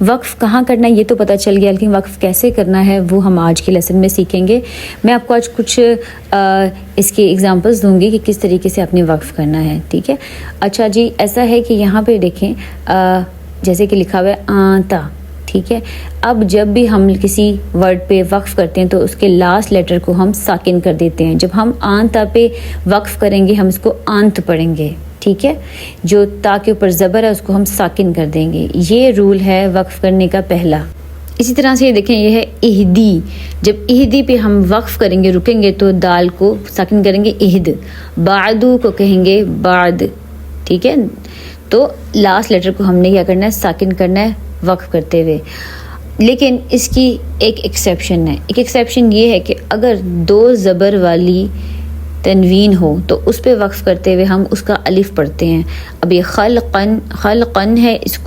وقف کہاں کرنا ہے یہ تو پتہ چل گیا، لیکن وقف کیسے کرنا ہے وہ ہم آج کے لیسن میں سیکھیں گے۔ میں آپ کو آج کچھ اس کے ایگزامپلس دوں گی کہ کس طریقے سے آپ نے وقف کرنا ہے، ٹھیک ہے۔ اچھا جی، ایسا ہے کہ یہاں پہ دیکھیں جیسے کہ لکھا ہوا ہے آنتا، ٹھیک ہے۔ اب جب بھی ہم کسی ورڈ پہ وقف کرتے ہیں تو اس کے لاسٹ لیٹر کو ہم ساکن کر دیتے ہیں۔ جب ہم آنتا پہ وقف کریں گے ہم اس کو آنت پڑھیں گے، ٹھیک ہے۔ جو تا کے اوپر زبر ہے اس کو ہم ساکن کر دیں گے۔ یہ رول ہے وقف کرنے کا پہلا۔ اسی طرح سے یہ دیکھیں، یہ ہے اہدی۔ جب اہدی پہ ہم وقف کریں گے، رکیں گے تو دال کو ساکن کریں گے اہد۔ بعدو کو کہیں گے بعد، ٹھیک ہے۔ تو لاسٹ لیٹر کو ہم نے کیا کرنا ہے، ساکن کرنا ہے وقف کرتے ہوئے۔ لیکن اس کی ایک ایکسیپشن ہے۔ ایک ایکسیپشن یہ ہے کہ اگر دو زبر والی تنوین ہو تو اس پہ وقف کرتے ہوئے ہم اس کا الف پڑھتے ہیں۔ اب یہ خلقن ہے، اس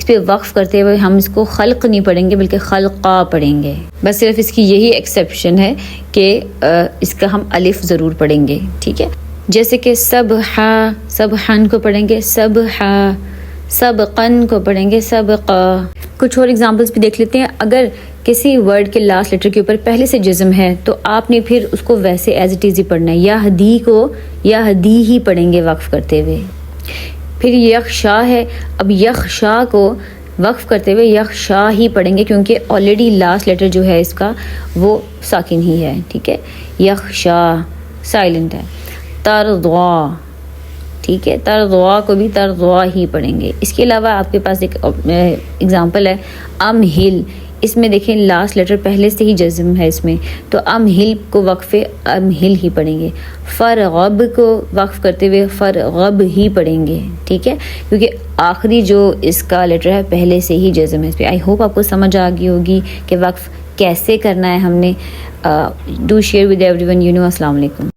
پہ وقف کرتے ہوئے ہم اس کو خلق نہیں پڑھیں گے بلکہ خلقا پڑھیں گے۔ بس صرف اس کی یہی ایکسیپشن ہے کہ اس کا ہم الف ضرور پڑھیں گے، ٹھیک ہے۔ جیسے کہ سبحن کو پڑھیں گے سبحا، سبقن کو پڑھیں گے سبقا۔ کچھ اور ایگزامپلس بھی دیکھ لیتے ہیں۔ اگر کسی ورڈ کے لاسٹ لیٹر کے اوپر پہلے سے جزم ہے تو آپ نے پھر اس کو ویسے ایز اٹ از ہی پڑھنا ہے۔ یہدی کو یہدی ہی پڑھیں گے وقف کرتے ہوئے۔ پھر یخشا ہے، اب یخشا کو وقف کرتے ہوئے یخشا ہی پڑھیں گے کیونکہ آلریڈی لاسٹ لیٹر جو ہے اس کا وہ ساکن ہی ہے، ٹھیک ہے۔ یخشا سائلنٹ ہے۔ ترضا، ٹھیک ہے، ترضا کو بھی ترضا ہی پڑھیں گے۔ اس کے علاوہ آپ کے پاس ایک ایگزامپل ہے امہل۔ اس میں دیکھیں لاسٹ لیٹر پہلے سے ہی جزم ہے اس میں، تو امہل کو وقف امہل ہی پڑھیں گے۔ فرغب کو وقف کرتے ہوئے فرغب ہی پڑھیں گے، ٹھیک ہے، کیونکہ آخری جو اس کا لیٹر ہے پہلے سے ہی جزم ہے اس پہ۔ آئی ہوپ آپ کو سمجھ آ گئی ہوگی کہ وقف کیسے کرنا ہے ہم نے۔ Do share with everyone you know. السلام علیکم۔